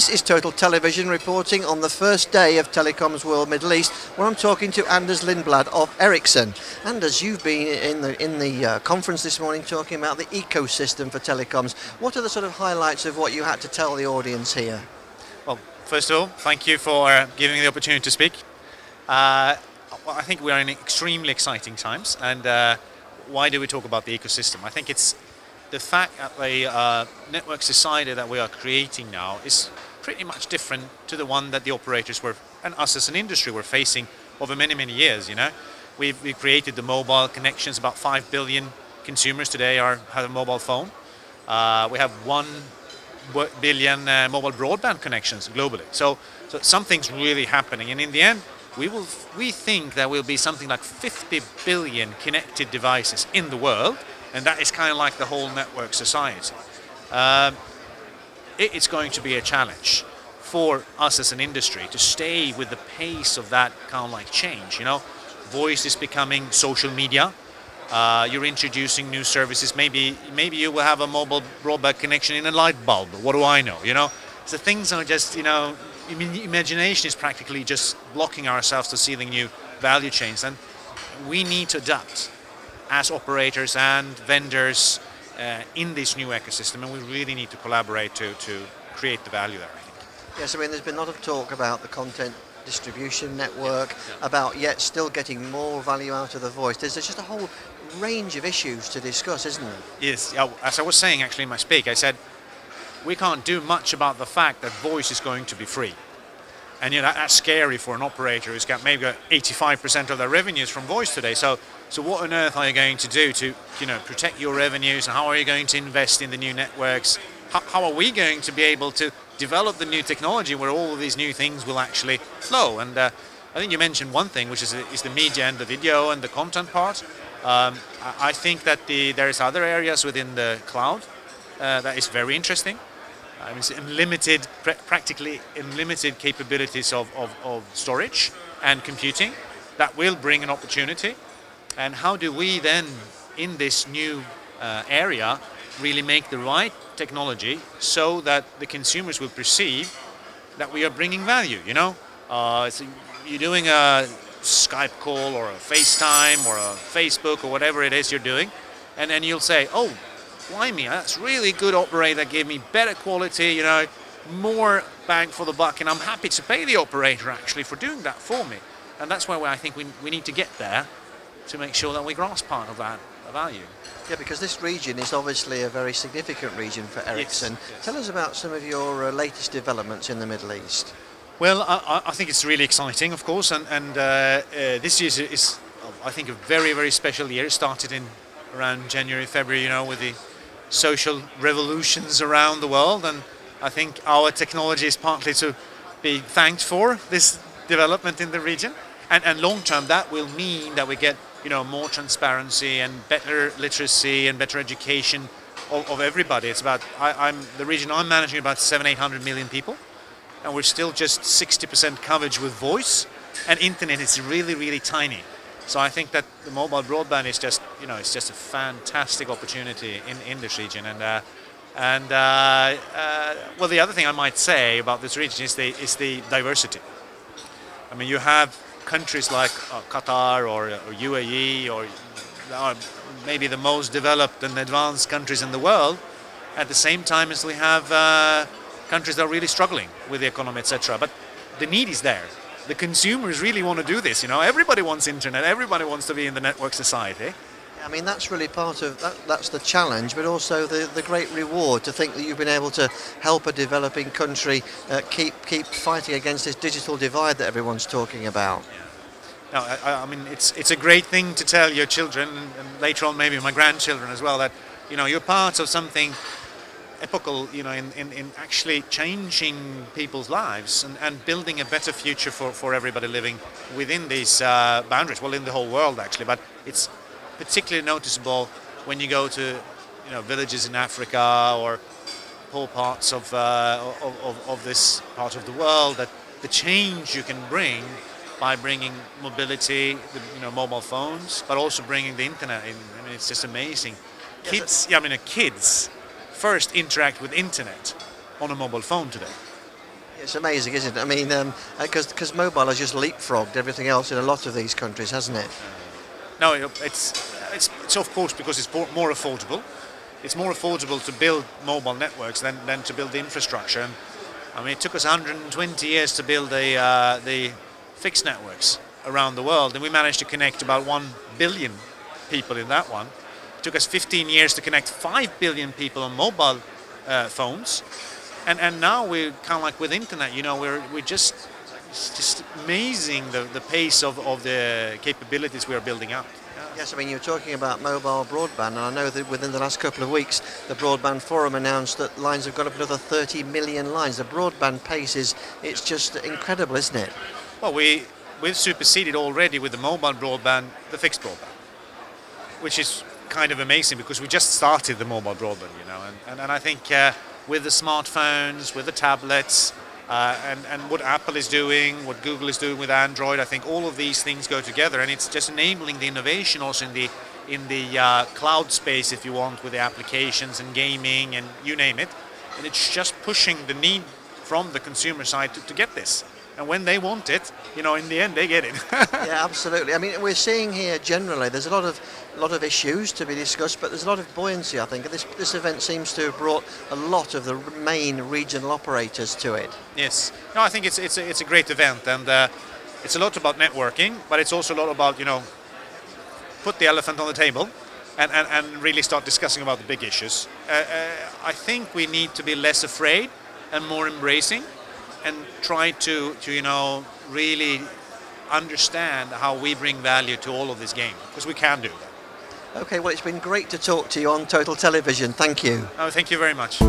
This is Total Television reporting on the first day of Telecoms World Middle East, where I'm talking to Anders Lindblad of Ericsson. Anders, you've been in the conference this morning talking about the ecosystem for telecoms. What are the sort of highlights of what you had to tell the audience here? Well, first of all, thank you for giving me the opportunity to speak. Well, I think we are in extremely exciting times, and why do we talk about the ecosystem? I think it's the fact that the network society that we are creating now is pretty much different to the one that the operators were, and us as an industry, were facing over many, many years. You know, we've created the mobile connections. About 5 billion consumers today have a mobile phone. We have 1 billion mobile broadband connections globally. So something's really happening, and in the end, we think there will be something like 50 billion connected devices in the world. And that is kind of like the whole network society. It's going to be a challenge for us as an industry to stay with the pace of that kind of like change. You know, voice is becoming social media. You're introducing new services. Maybe you will have a mobile broadband connection in a light bulb. What do I know? You know, so things are just, you know, imagination is practically just blocking ourselves to seeing new value chains, and we need to adapt as operators and vendors in this new ecosystem, and we really need to collaborate to create the value there, I think. Yes, I mean, there's been a lot of talk about the content distribution network, about yet still getting more value out of the voice. There's just a whole range of issues to discuss, isn't there? Yes, as I was saying actually in my speak, I said we can't do much about the fact that voice is going to be free. And you know, that's scary for an operator who's got maybe 85% of their revenues from voice today. So what on earth are you going to do to, you know, protect your revenues? And how are you going to invest in the new networks? How are we going to be able to develop the new technology where all of these new things will actually flow? And I think you mentioned one thing, which is the media and the video and the content part. I think that there's other areas within the cloud that is very interesting. I mean, it's practically unlimited capabilities of storage and computing that will bring an opportunity. And how do we then, in this new area, really make the right technology so that the consumers will perceive that we are bringing value, you know? So you're doing a Skype call or a FaceTime or a Facebook or whatever it is you're doing, and then you'll say, oh, blimey, that's really good operator that gave me better quality, you know, more bang for the buck, and I'm happy to pay the operator actually for doing that for me. And that's why I think we need to get there to make sure that we grasp part of that value. Yeah, because this region is obviously a very significant region for Ericsson. Yes. Tell us about some of your latest developments in the Middle East. Well, I think it's really exciting, of course, and this year is, I think, a very, very special year. It started in around January, February, you know, with the social revolutions around the world, and I think our technology is partly to be thanked for this development in the region. And long term, that will mean that we get, you know, more transparency and better literacy and better education of everybody. It's about the region I'm managing about 700-800 million people, and we're still just 60% coverage with voice, and internet is really, really tiny. So I think that the mobile broadband is just, you know, it's just a fantastic opportunity in this region. And well, the other thing I might say about this region is the diversity. I mean, you have countries like Qatar or UAE or maybe the most developed and advanced countries in the world, at the same time as we have countries that are really struggling with the economy, etc. But the need is there. The consumers really want to do this, you know. Everybody wants internet, everybody wants to be in the network society. I mean, that's really part of that's the challenge, but also the great reward to think that you've been able to help a developing country keep fighting against this digital divide that everyone's talking about. Yeah. No, I mean, it's a great thing to tell your children, and later on maybe my grandchildren as well, that, you know, you're part of something epochal, you know, in actually changing people's lives and building a better future for everybody living within these boundaries, well, in the whole world actually, but it's particularly noticeable when you go to, you know, villages in Africa or poor parts of this part of the world, that the change you can bring by bringing mobility, you know, mobile phones, but also bringing the internet in. I mean, it's just amazing. Kids, kids first interact with internet on a mobile phone today. It's amazing, isn't it? I mean, because mobile has just leapfrogged everything else in a lot of these countries, hasn't it? No, it's of course because it's more affordable. It's more affordable to build mobile networks than to build the infrastructure. And, I mean, it took us 120 years to build the fixed networks around the world, and we managed to connect about 1 billion people in that one. It took us 15 years to connect 5 billion people on mobile phones, and now we're kind of like with internet. You know, we're just it's just amazing the pace of the capabilities we are building up. Yes, I mean, you're talking about mobile broadband, and I know that within the last couple of weeks, the Broadband Forum announced that lines have got up another 30 million lines. The broadband pace it's just incredible, isn't it? Well, we've superseded already with the mobile broadband, the fixed broadband, which is kind of amazing because we just started the mobile broadband, you know, and I think with the smartphones, with the tablets, and what Apple is doing, what Google is doing with Android, I think all of these things go together, and it's just enabling the innovation also in the cloud space, if you want, with the applications and gaming and you name it. And it's just pushing the need from the consumer side to get this. And when they want it, you know, in the end they get it. Yeah, absolutely. I mean, we're seeing here generally there's a lot of issues to be discussed, but there's a lot of buoyancy, I think. This event seems to have brought a lot of the main regional operators to it. Yes. No, I think it's a great event, and it's a lot about networking, but it's also a lot about, you know, put the elephant on the table and really start discussing about the big issues. I think we need to be less afraid and more embracing, and try to you know, really understand how we bring value to all of this game, because we can do that. Okay, well, it's been great to talk to you on Total Television. Thank you. Oh, thank you very much.